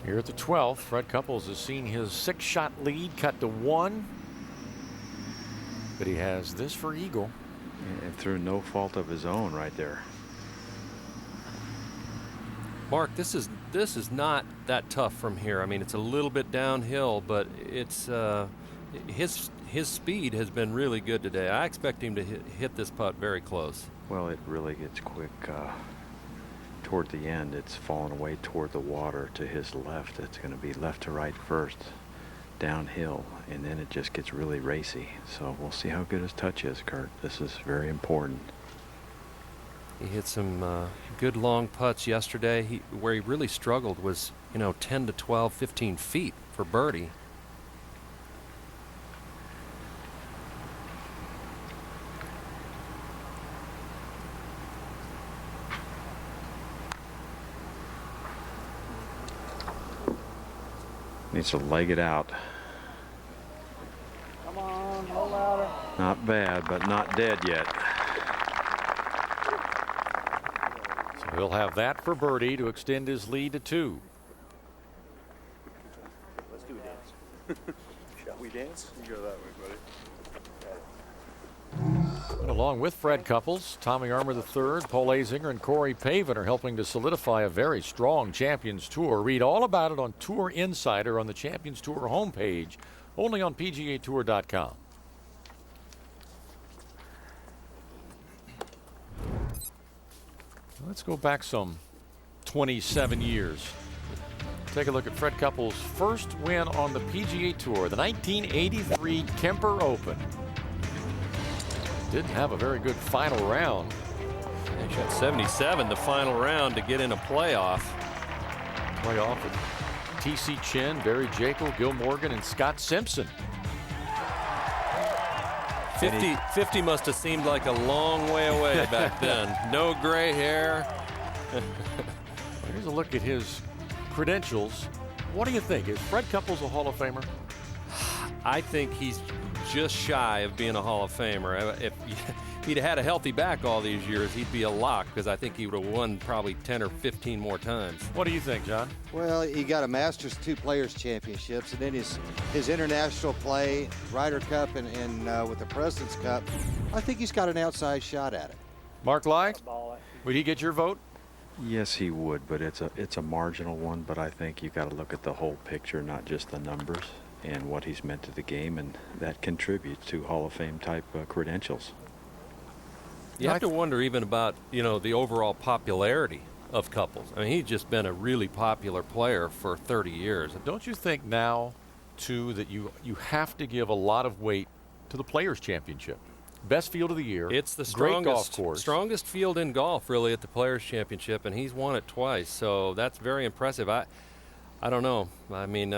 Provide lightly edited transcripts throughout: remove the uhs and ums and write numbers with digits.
Here at the 12th, Fred Couples has seen his 6-shot lead cut to 1. But he has this for eagle. And through no fault of his own right there. Mark, this is not that tough from here. I mean, it's a little bit downhill, but it's his speed has been really good today. I expect him to hit this putt very close. Well, it really gets quick toward the end. It's falling away toward the water to his left. It's going to be left to right first, downhill, and then it just gets really racy. So we'll see how good his touch is, Kurt. This is very important. He hit some good long putts yesterday. Where he really struggled was, 10 to 12, 15 feet for birdie. Needs to leg it out. Come on, a little louder. Not bad, but not dead yet. So he'll have that for birdie to extend his lead to 2. Let's do a dance. Shall we dance? You go that way, buddy. And along with Fred Couples, Tommy Armour III, Paul Azinger, and Corey Pavin are helping to solidify a very strong Champions Tour. Read all about it on Tour Insider on the Champions Tour homepage, only on PGAtour.com. Let's go back some 27 years. Take a look at Fred Couples' first win on the PGA Tour, the 1983 Kemper Open. Didn't have a very good final round. He shot 77 the final round to get in a playoff. Playoff with T.C. Chin, Barry Jekyll, Gil Morgan, and Scott Simpson. 50 must have seemed like a long way away back then. No gray hair. Here's a look at his credentials. What do you think? Is Fred Couples a Hall of Famer? I think he's just shy of being a Hall of Famer. If he'd had a healthy back all these years, he'd be a lock, because I think he would have won probably 10 or 15 more times. What do you think, John? Well, he got a Masters, 2 Players Championships, and then his international play, Ryder Cup, and with the President's Cup. I think he's got an outside shot at it. Mark Lai, would he get your vote? Yes, he would, but it's a marginal one. But I think you've got to look at the whole picture, not just the numbers and what he's meant to the game, and that contributes to Hall of Fame type credentials. You have to wonder even about, the overall popularity of Couples. I mean, he's just been a really popular player for 30 years. Don't you think now, too, that you have to give a lot of weight to the Players' Championship? Best field of the year. It's the great golf course. Strongest field in golf, really, at the Players' Championship, and he's won it twice. So that's very impressive. I don't know. I mean,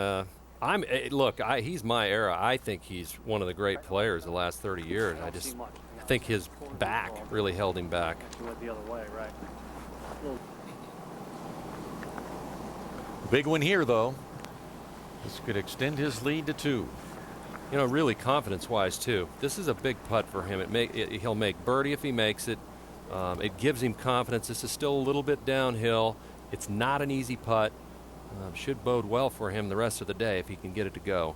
he's my era. I think he's one of the great players the last 30 years. I think his back really held him back. You went the other way, right? Big win here, though. This could extend his lead to 2. Really confidence-wise, too. This is a big putt for him. He'll make birdie if he makes it. It gives him confidence. This is still a little bit downhill. It's not an easy putt. Should bode well for him the rest of the day if he can get it to go.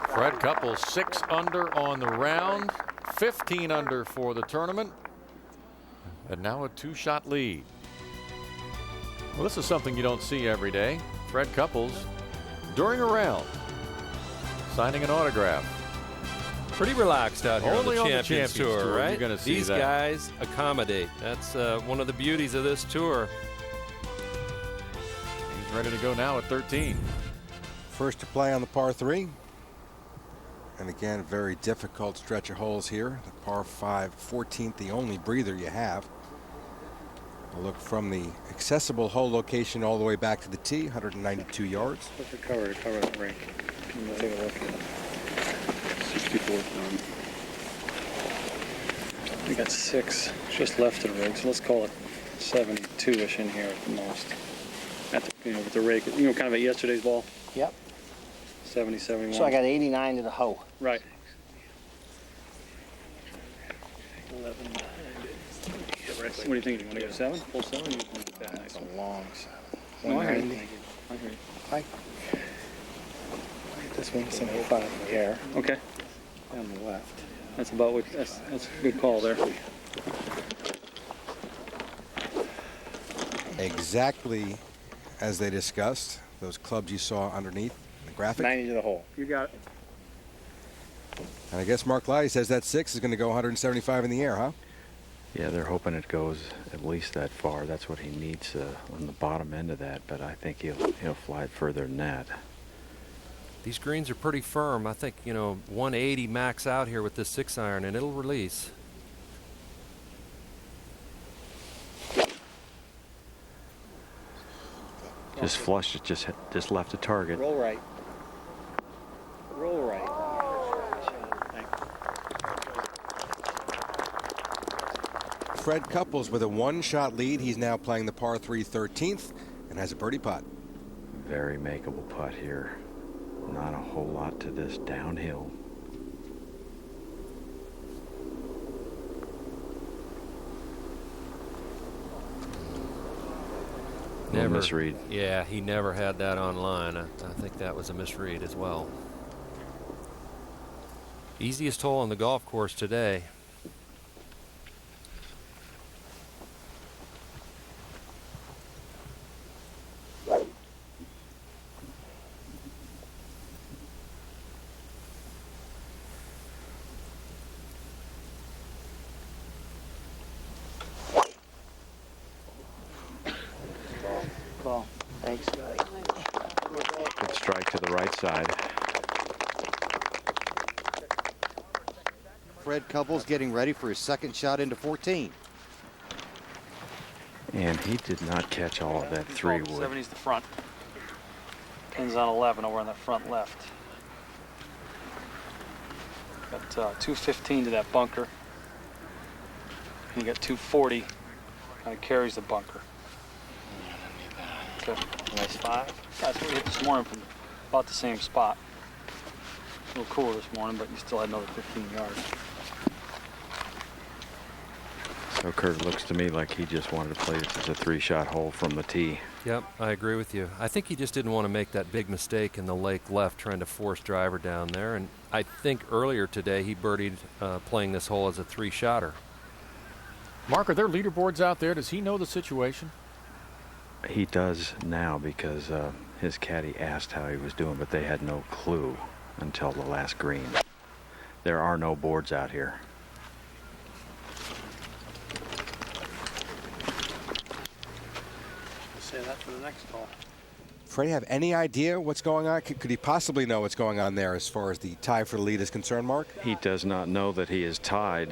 Fred Couples 6 under on the round, 15 under for the tournament, and now a 2-shot lead. Well, this is something you don't see every day. Fred Couples, during a round, signing an autograph. Pretty relaxed out here Only on the Champions Tour, right? You're gonna see These that. guys accommodate. That's one of the beauties of this tour. He's ready to go now at 13. First to play on the par 3. And again, very difficult stretch of holes here. The par 5, 14th, the only breather you have. A look from the accessible hole location all the way back to the tee, 192 yards. What's the cover to cover that rink? Take a look. 64th down. We got 6 just left of the rig, so let's call it 72-ish in here at the most. At the, with the rake, kind of at yesterday's ball. Yep. 70, 71. So I got 89 to the hoe. Right. 11. Get What do you think? You want to go 7? Full 7? You can make that nice That's one. a long seven. No, I hear you. 190. Thank you. I hear you. This one's 75 in the air. Okay. On the left. That's about what. That's a good call there. Exactly as they discussed. Those clubs you saw underneath the graphic. 90 to the hole. You got it. And I guess Mark Lowry says that 6 is going to go 175 in the air, huh? Yeah, they're hoping it goes at least that far. That's what he needs on the bottom end of that, but I think he'll fly it further than that. These greens are pretty firm. I think, 180 max out here with this 6-iron, and it'll release. Just flushed it, just left the target. Roll right. Roll right. Fred Couples with a 1-shot lead. He's now playing the par 3 13th and has a birdie putt. Very makeable putt here. Not a whole lot to this downhill. Little misread. Yeah, he never had that online. I think that was a misread as well. Easiest hole on the golf course today. Ball. Thanks. Good strike to the right side. Fred Couples getting ready for his second shot into 14. And he did not catch all of that 3-wood. 70's the front. Pins on 11 over on that front left. Got 215 to that bunker. And you got 240. Kind of carries the bunker. Okay. Nice 5. That's what we hit this morning from about the same spot. A little cooler this morning, but you still had another 15 yards. So Kurt, looks to me like he just wanted to play this as a 3-shot hole from the tee. Yep, I agree with you. I think he just didn't want to make that big mistake in the lake left trying to force driver down there. And I think earlier today he birdied playing this hole as a 3-shotter. Mark, are there leaderboards out there? Does he know the situation? He does now because his caddy asked how he was doing, but they had no clue until the last green. There are no boards out here. Say that for the next hole. Freddie, have any idea what's going on? Could he possibly know what's going on there as far as the tie for the lead is concerned, Mark? He does not know that he is tied.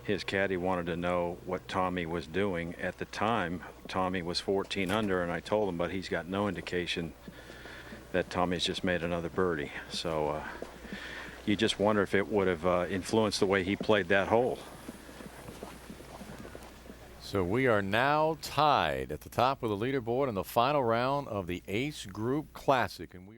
His caddy wanted to know what Tommy was doing. At the time, Tommy was 14 under, and I told him, but he's got no indication that Tommy's just made another birdie. So you just wonder if it would have influenced the way he played that hole. So we are now tied at the top of the leaderboard in the final round of the Ace Group Classic, and we are